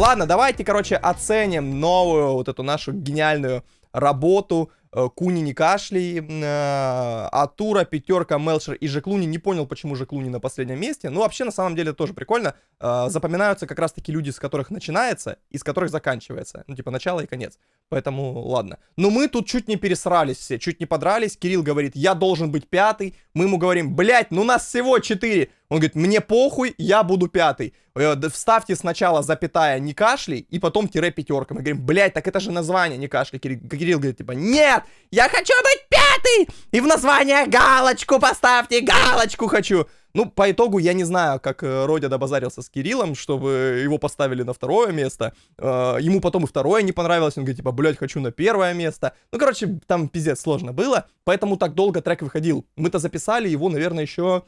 Ладно, давайте, короче, оценим новую вот эту нашу гениальную работу. Куни не кашляй, Атура, пятерка, Мелшер и Жеклуни. Не понял, почему Жеклуни на последнем месте. Ну, вообще, на самом деле, тоже прикольно. Запоминаются как раз-таки люди, с которых начинается и с которых заканчивается. Ну, типа, начало и конец. Поэтому, ладно. Но мы тут чуть не пересрались все, чуть не подрались. Кирилл говорит, я должен быть пятый. Мы ему говорим, блять, ну нас всего 4. Он говорит, мне похуй, я буду пятый. Вставьте сначала запятая не кашляй, и потом тире пятерка. Мы говорим, блять, так это же название не кашляй. Кирилл говорит, типа, нет, я хочу быть пятый! И в название галочку поставьте, галочку хочу. Ну, по итогу, я не знаю, как Родя добазарился с Кириллом, чтобы его поставили на второе место. Ему потом и второе не понравилось. Он говорит, типа, блядь, хочу на первое место. Ну, короче, там пиздец сложно было. Поэтому так долго трек выходил. Мы-то записали его, наверное, еще,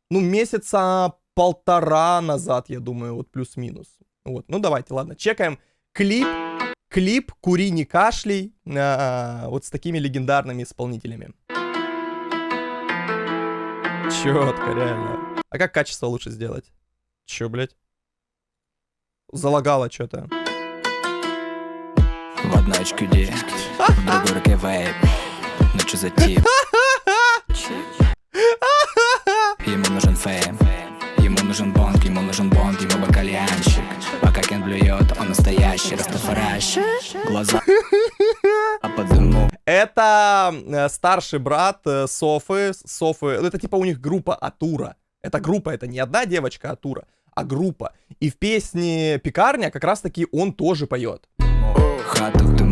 ну, месяца 1,5 назад, я думаю, вот плюс-минус. Вот, ну, давайте, ладно, чекаем клип «Кури, не кашляй», вот с такими легендарными исполнителями. Четко, реально. А как качество лучше сделать? Чё, блядь? Залагало что-то. В одной HQD, в другой руке вейп. Ну чё за тип? Ему нужен фейм, ему нужен бонг, ему бы кальянщик. Пока Кен блюет, он настоящий растафаращик. Глаза по дыму. Это старший брат Софы. Это типа у них группа Атура. Это группа, это не одна девочка Атура, а группа. И в песне «Пекарня» как раз таки он тоже поет.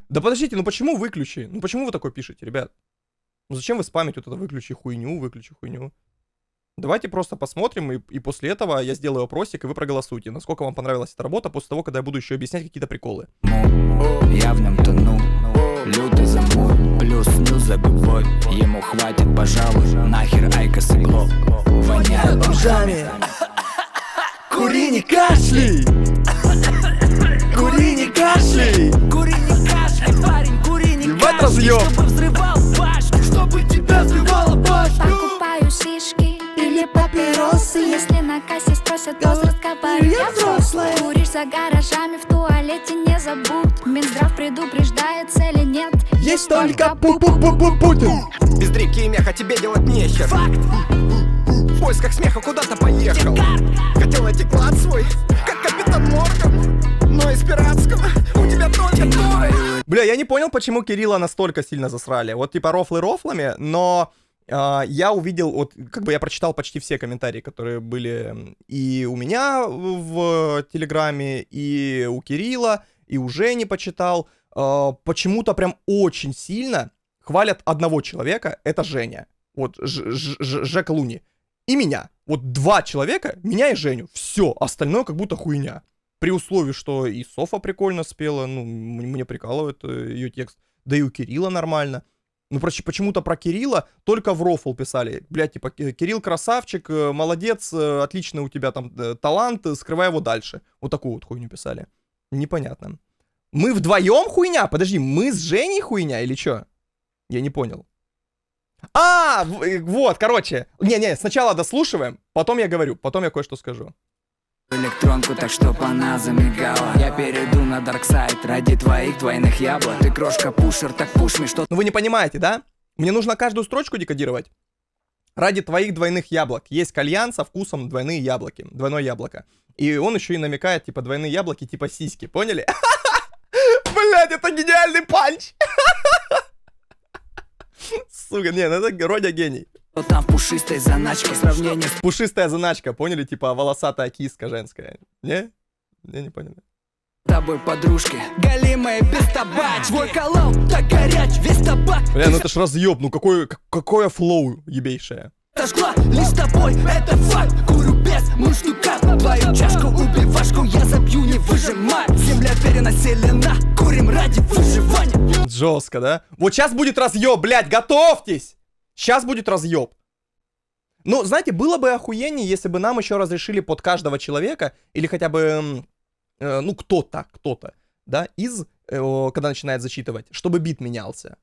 Да подождите, ну почему выключи? Ну почему вы такое пишете, ребят? Ну зачем вы спамите вот это выключи хуйню? Давайте просто посмотрим, и после этого я сделаю опросик, и вы проголосуйте, насколько вам понравилась эта работа, после того, когда я буду еще объяснять какие-то приколы. Я в нем тону, лютый замут, плюс нюз за губой. Ему хватит, пожалуй, нахер айкос и гло. Воняет бомжами. Кури, не кашляй! Кури, не кашляй! Кури, не кашляй, парень, кури, не Ебать разъёб! чтобы взрывал башню, чтобы тебя взрывала башню. Покупаю шишки или папиросы. Если на кассе спросят возраст, говорю, я взрослая. Куришь за гаражами, в туалете не забудь. Минздрав предупреждает, цели нет. Есть только Путин! Без дрики и меха тебе делать нехер. Факт. В поисках смеха куда-то поехал. Хотел найти клад свой, как капитан Морган. Но из пиратского у тебя только новый. Бля, я не понял, почему Кирилла настолько сильно засрали. Вот типа рофлы рофлами, но я увидел, вот как бы я прочитал почти все комментарии, которые были и у меня в Телеграме, и у Кирилла, и у Жени почитал. Почему-то прям очень сильно хвалят одного человека, это Женя. Вот Жека Луни. И меня. Вот 2 человека, меня и Женю. Все, остальное как будто хуйня. При условии, что и Софа прикольно спела, ну, мне прикалывает ее текст. Да и у Кирилла нормально. Ну, почему-то про Кирилла только в рофл писали. Блядь, типа, Кирилл красавчик, молодец, отлично у тебя там талант, скрывай его дальше. Вот такую вот хуйню писали. Непонятно. Мы вдвоем хуйня? Подожди, мы с Женей хуйня или что? Я не понял. Вот, короче. Не, сначала дослушиваем, потом я говорю, потом я кое-что скажу. Электронку так, чтоб она замигала. Я перейду на дарксайд ради твоих двойных яблок. Ты крошка пушер, так пушми, что... Ну вы не понимаете, да? Мне нужно каждую строчку декодировать. Ради твоих двойных яблок. Есть кальян со вкусом двойные яблоки. Двойное яблоко. И он еще и намекает, типа, двойные яблоки, типа сиськи. Поняли? Блять, это гениальный панч! Сука, не, ну это Родя гений. Там в пушистой заначке сравнение с... Пушистая заначка, поняли? Типа волосатая киска женская. Не? Я не понял. тобой подружки, голимые без табач. Твой колол так горяч, весь табак. Бля, ну это ж разъеб, ну какое флоу ебейшее. Сожгла лишь с тобой, это факт. Курю без мундштука. Твою чашку убивашку я забью, не выжимай. Земля перенаселена, курим ради выживания. Жестко, да? Вот сейчас будет разъеб, блядь, готовьтесь! Сейчас будет разъеб. Ну, знаете, было бы охуеннее, если бы нам еще разрешили под каждого человека, или хотя бы, ну, кто-то, да, когда начинает зачитывать, чтобы бит менялся.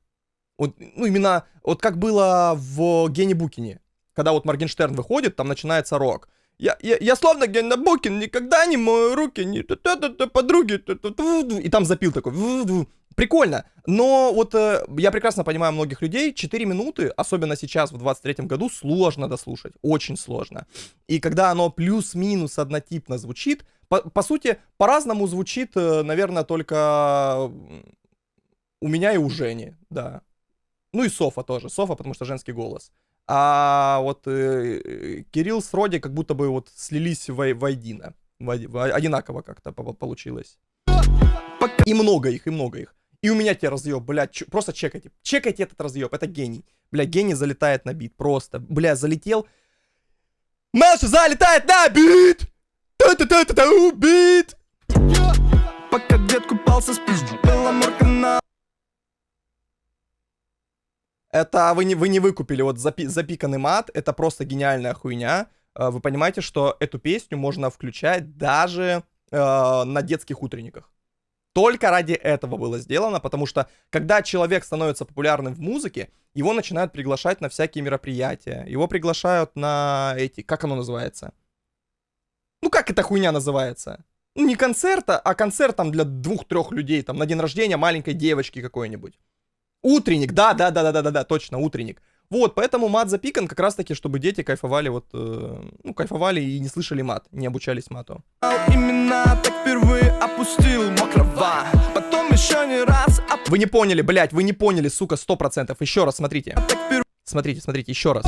Вот, ну, именно, вот как было в Гене Букине. Когда вот Моргенштерн выходит, там начинается рок. Я словно Гена Букин, никогда не мою руки, не подруги. И там запил такой. Прикольно. Но вот я прекрасно понимаю многих людей, 4 минуты, особенно сейчас, в 23-м году, сложно дослушать. Очень сложно. И когда оно плюс-минус однотипно звучит, по сути, по-разному звучит, наверное, только у меня и у Жени, да. Ну и Софа тоже. Софа, потому что женский голос. А вот Кирилл с Роди как будто бы вот слились воедино. Одинаково как-то получилось. И много их. И у меня те разъеб, блядь, просто чекайте. Чекайте этот разъеб, это гений. Бля, гений залетает на бит, просто. Бля, залетел. Мелшер залетает на бит! Бит! Пока дед купался, спизжу, была морка на... Это вы не выкупили, вот запиканный мат, это просто гениальная хуйня. Вы понимаете, что эту песню можно включать даже на детских утренниках. Только ради этого было сделано, потому что когда человек становится популярным в музыке, его начинают приглашать на всякие мероприятия. Его приглашают на эти, как оно называется? Ну как эта хуйня называется? Ну не концерта, а концерт там для 2-3 людей, там на день рождения маленькой девочки какой-нибудь. Утренник, да, точно, утренник. Вот, поэтому мат запикан как раз таки, чтобы дети кайфовали, вот, ну, кайфовали и не слышали мат, не обучались мату. Именно так впервые опустил мокрого, потом еще не раз Вы не поняли, блять, вы не поняли, сука, 100%. Еще раз, смотрите. Смотрите, еще раз.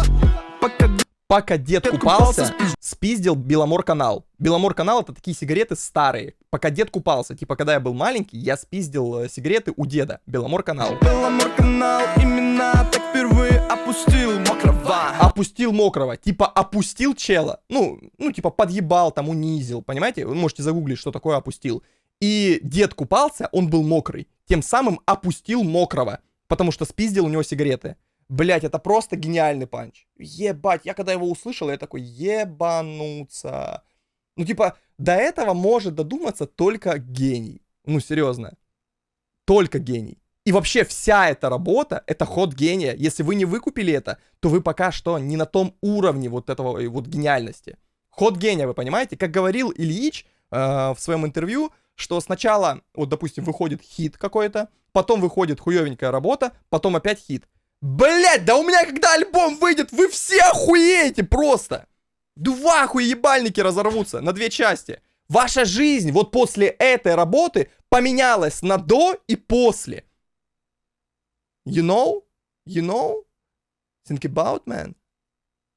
Пока дед купался, спиздил Беломор канал. Беломор канал — это такие сигареты старые. Пока дед купался, типа, когда я был маленький, я спиздил сигареты у деда. Беломор канал. Беломор канал именно так впервые опустил мокрого. Опустил мокрого. Типа, опустил чела. Ну, типа, подъебал, там, унизил. Понимаете? Вы можете загуглить, что такое опустил. И дед купался, он был мокрый. Тем самым опустил мокрого. Потому что спиздил у него сигареты. Блять, это просто гениальный панч. Ебать, я когда его услышал, я такой, ебануться. Ну, типа, до этого может додуматься только гений. Ну, серьезно. Только гений. И вообще вся эта работа, это ход гения. Если вы не выкупили это, то вы пока что не на том уровне вот этого вот гениальности. Ход гения, вы понимаете? Как говорил Ильич в своем интервью, что сначала, вот, допустим, выходит хит какой-то, потом выходит хуёвенькая работа, потом опять хит. Блять, да у меня когда альбом выйдет, вы все охуеете просто. 2 хуебальники разорвутся на 2 части. Ваша жизнь вот после этой работы поменялась на до и после. You know? You know? Think about, man.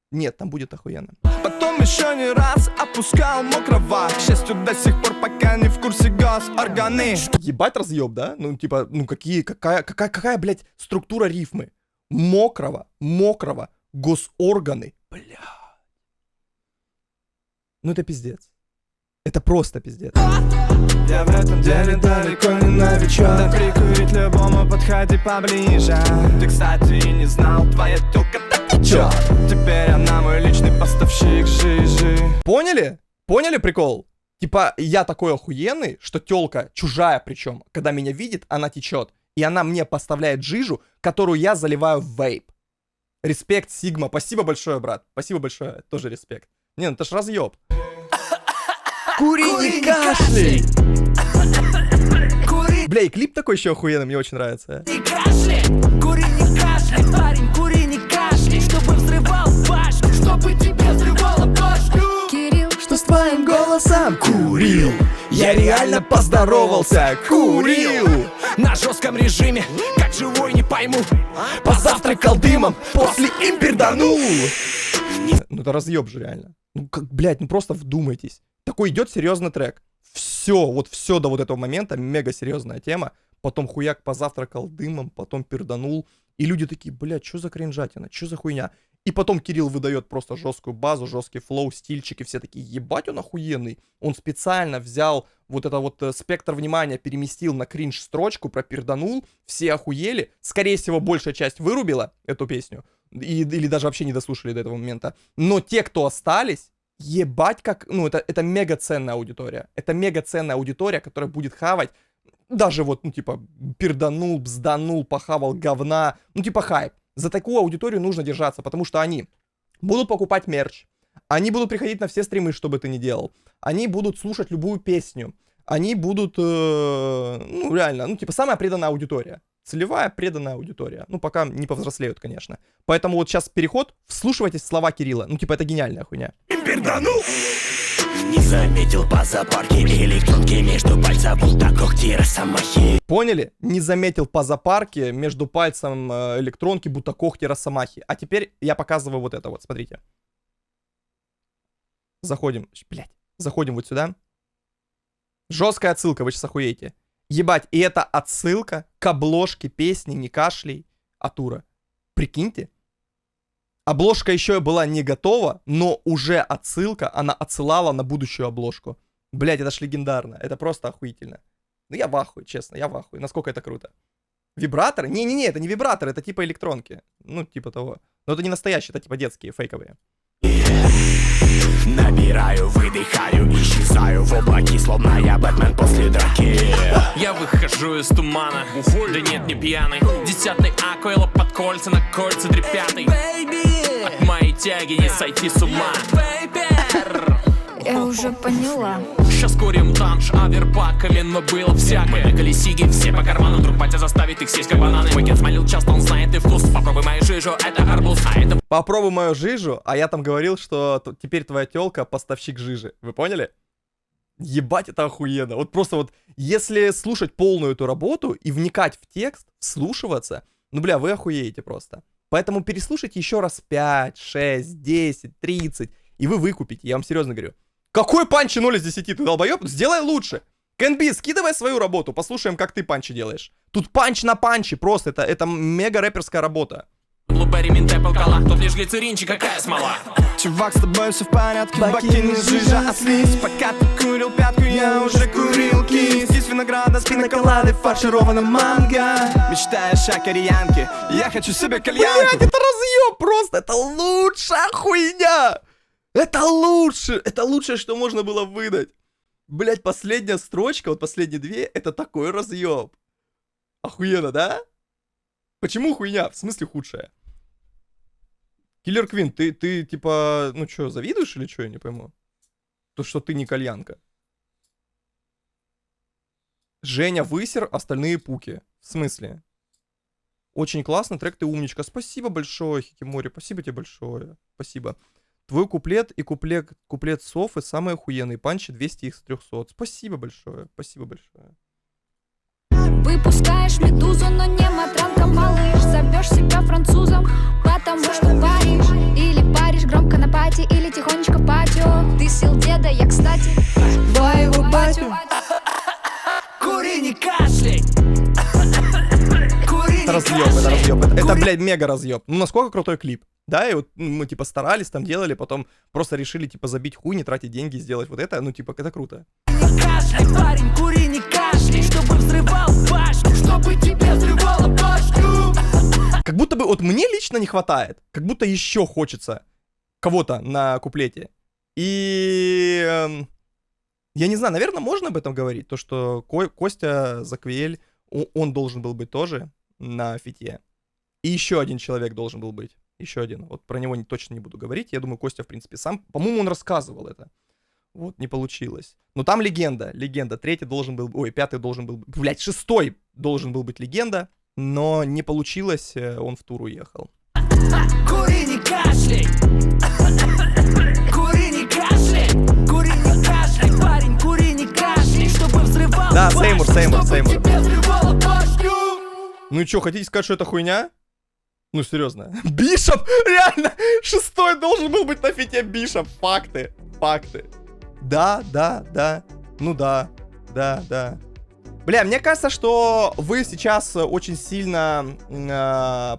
Нет, там будет охуенно. Потом еще не раз опускал мокрого. К счастью, до сих пор пока не в курсе госорганы. Ебать разъеб, да? Ну, типа, ну какая, блядь, структура рифмы? Мокрого, госорганы. Бля. Ну это пиздец. Это просто пиздец. Я в этом деле далеко не новичок. Да прикурить любому, подходи поближе. Ты, кстати, и не знал, твоя тёлка так течёт. Теперь она мой личный поставщик жижи. Поняли? Поняли прикол? Типа, я такой охуенный, что тёлка, чужая причем, когда меня видит, она течет. И она мне поставляет жижу, которую я заливаю в вейп. Респект, Сигма. Спасибо большое, брат. Спасибо большое. Тоже респект. Не, ну это ж разъеб. Кури, не кашляй! Бля, и клип такой еще охуенный, мне очень нравится. Не кашляй, кури, не кашляй, парень, кури, не кашляй, чтобы взрывал башню, чтобы тебе взрывало башню. Кирилл, Что с твоим голосом? Курил! Я реально поздоровался! Курил! На жестком режиме, как живой, не пойму. Позавтракал дымом, после им перданул! Ну это разъеб же реально. Ну как, блядь, ну просто вдумайтесь. Такой идет серьезный трек. Все, вот все до вот этого момента, мега серьезная тема. Потом хуяк позавтракал дымом, потом перданул. И люди такие, блядь, что за кринжатина, что за хуйня? И потом Кирилл выдает просто жесткую базу, жесткий флоу, стильчик, и все такие, ебать, он охуенный. Он специально взял вот это вот спектр внимания, переместил на кринж-строчку, проперданул, все охуели. Скорее всего, большая часть вырубила эту песню, или даже вообще не дослушали до этого момента. Но те, кто остались, ебать как, ну это мега ценная аудитория. Это мега ценная аудитория, которая будет хавать. Даже вот, ну типа, перданул, бзданул, похавал говна, ну типа хайп. За такую аудиторию нужно держаться, потому что они будут покупать мерч, Они будут приходить на все стримы, что бы ты ни делал. Они будут слушать любую песню. Они будут, ну, реально, ну, типа, самая преданная аудитория. Целевая преданная аудитория. Ну, пока не повзрослеют, конечно. Поэтому вот сейчас переход, вслушивайтесь в слова Кирилла. Ну, типа, это гениальная хуйня. Не заметил по запарке электронки между пальцев, будто когти росомахи. Поняли? Не заметил по запарке между пальцем электронки, будто когти росомахи. А теперь я показываю вот это вот, смотрите. Заходим, блядь, заходим вот сюда. Жесткая отсылка, вы сейчас охуеете. Ебать, и это отсылка к обложке песни «Не кашляй» Атура. Прикиньте. Обложка еще была не готова, но уже отсылка, она отсылала на будущую обложку. Блядь, это ж легендарно. Это просто охуительно. Ну я в ахуе, честно, я в ахуе. Насколько это круто. Вибраторы? Не-не-не, это не вибраторы, это типа электронки. Ну, типа того. Но это не настоящие, это типа детские, фейковые. Набираю, выдыхаю, исчезаю в облаке, словно я Бэтмен после драки. Я выхожу из тумана, да нет, не пьяный. 10-й Акуэлла под кольца, на кольца 3-5. От моей тяги не сойти с ума. Я уже поняла. Сейчас курим данж аверпаками, но было всякое. Мы бегали сиги, все по карману. Вдруг батя заставит их сесть как бананы. Уикенд смолил часто, он знает и вкус. Попробуй мою жижу, это арбуз, а это... Попробуй мою жижу, а я там говорил, что теперь твоя тёлка поставщик жижи. Вы поняли? Ебать, это охуенно. Вот просто вот, если слушать полную эту работу и вникать в текст, вслушиваться, ну, бля, вы охуеете просто. Поэтому переслушайте еще раз 5, 6, 10, 30, и вы выкупите, я вам серьезно говорю. Какой панчи 0 из 10, ты долбоёб? Сделай лучше. Кэнби, скидывай свою работу, послушаем, как ты панчи делаешь. Тут панч на панче, просто, это мега рэперская работа. Блуберри, минт, эппл, кола. Тут лишь глицеринчик, какая смола. Чувак, с тобой все в порядке, бакины, жижа, ослись. Пока ты курил пятку, я уже курил кис. Из винограда, с пиноколадой, фаршированным манго. Мечтаешь о кореянке, я хочу себе кальянку. Блядь, это разъёб просто, это лучшая хуйня. Это лучшее, что можно было выдать. Блядь, последняя строчка, вот последние две, это такой разъёб. Охуенно, да? Почему хуйня? В смысле худшая? Киллер Квин, ты типа, ну чё, завидуешь или чё, я не пойму? То, что ты не кальянка. Женя Высер, остальные пуки. В смысле? Очень классно, трек, ты умничка. Спасибо большое, Хикимори, спасибо тебе большое. Спасибо. Твой куплет и куплет Софы самые охуенные. Панчи 200 из 300. Спасибо большое, спасибо большое. Выпускаешь медузу, но не матранка, малыш. Зовешь себя французом, потому что паришь. Или паришь громко на пати, или тихонечко в патио. Ты сил деда, я, кстати, твоего батю. Кури, не кашляй. Это разъеб. Это, блядь, мега разъеб. Ну, насколько крутой клип. Да, и вот мы, типа, старались, там делали, потом просто решили, типа, забить хуй, не тратить деньги, сделать вот это. Ну, типа, это круто. Не кашляй, парень, кури, не кашляй, чтобы взрывал башню, чтобы тебе взрывало башню. Как будто бы, вот мне лично не хватает. Как будто еще хочется кого-то на куплете. И... я не знаю, наверное, можно об этом говорить. То, что Костя Заквиэль, он должен был быть тоже на фите. И еще один человек должен был быть. Еще один. Вот про него точно не буду говорить. Я думаю, Костя, в принципе, сам... По-моему, он рассказывал это. Вот, не получилось. Но там легенда. Третий должен был... Ой, пятый должен был... Блядь, шестой должен был быть легенда. Но не получилось. Он в тур уехал. Кури, не кашляй. Кури, не кашляй. Кури, не кашляй, парень, кури, не кашляй, чтобы взрывал Да, башню, Сеймур. чтобы тебе взрывало башню. Ну и чё, хотите сказать, что это хуйня? Ну, серьезно. Бишоп! Реально! Шестой должен был быть на фите Бишоп. Факты. Да. Ну да. Бля, мне кажется, что вы сейчас очень сильно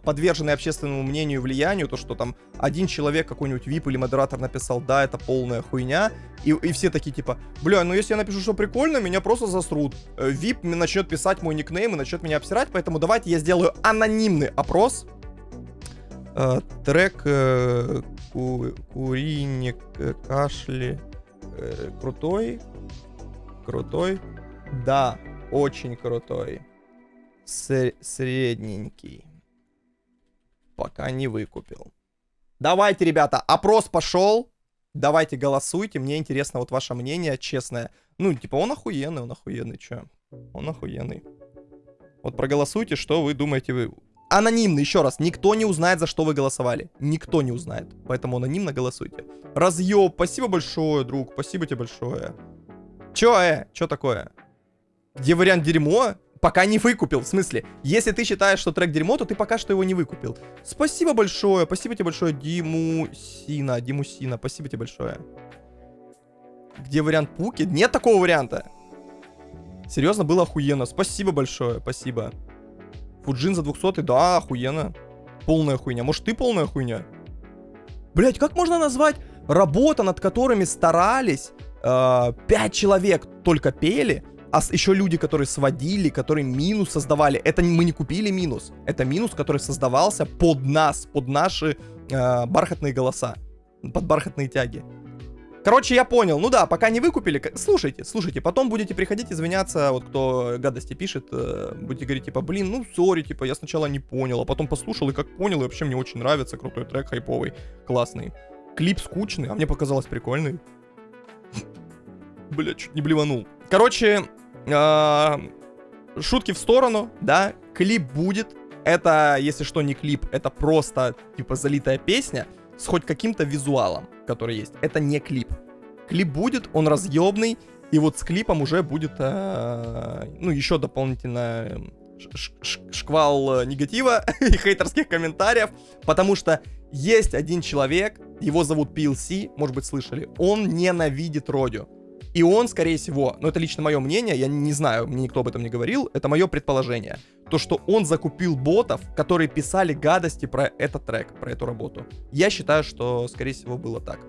подвержены общественному мнению и влиянию. То, что там один человек, какой-нибудь VIP или модератор написал, да, это полная хуйня. И все такие типа, бля, ну если я напишу, что прикольно, меня просто засрут. VIP начнет писать мой никнейм и начнет меня обсирать. Поэтому давайте я сделаю анонимный опрос. Трек Куриник Кашли крутой. Да, очень крутой. Средненький. Пока не выкупил. Давайте, ребята, опрос пошел. Давайте голосуйте, мне интересно вот ваше мнение, честное. Ну, типа, он охуенный, чё? Он охуенный. Вот проголосуйте, что вы думаете вы. Анонимно, еще раз, никто не узнает, за что вы голосовали. Никто не узнает, поэтому анонимно голосуйте. Разъеб, спасибо большое, друг, спасибо тебе большое. Чё такое? Где вариант дерьмо? Пока не выкупил, в смысле, если ты считаешь, что трек дерьмо, то ты пока что его не выкупил. Спасибо тебе большое, Димусина, спасибо тебе большое. Где вариант Пуки? Нет такого варианта. Серьезно, было охуенно, спасибо большое, спасибо. Фуджин за 200, да, охуенно. Полная хуйня, может ты полная хуйня? Блять, как можно назвать работа, над которыми старались, 5 человек только пели, а еще люди, которые сводили, которые минус создавали. Это мы не купили минус. Это минус, который создавался под нас, под наши бархатные голоса. Под бархатные тяги. Короче, я понял. Ну да, пока не выкупили. Слушайте, потом будете приходить извиняться, вот кто гадости пишет, будете говорить, типа, блин, ну, сори, типа, я сначала не понял, а потом послушал и как понял, и вообще мне очень нравится, крутой трек, хайповый, классный. Клип скучный, а мне показалось прикольный. Бля, чуть не блеванул. Короче, шутки в сторону, да, клип будет. Это, если что, не клип, это просто, типа, залитая песня с хоть каким-то визуалом, который есть. Это не клип. Клип будет, он разъебный, и вот с клипом уже будет, ну, еще дополнительно шквал негатива и хейтерских комментариев, потому что есть один человек, его зовут PLC, может быть, слышали, он ненавидит Родю. И он, скорее всего, но это лично мое мнение, я не знаю, мне никто об этом не говорил, это мое предположение, то, что он закупил ботов, которые писали гадости про этот трек, про эту работу. Я считаю, что, скорее всего, было так.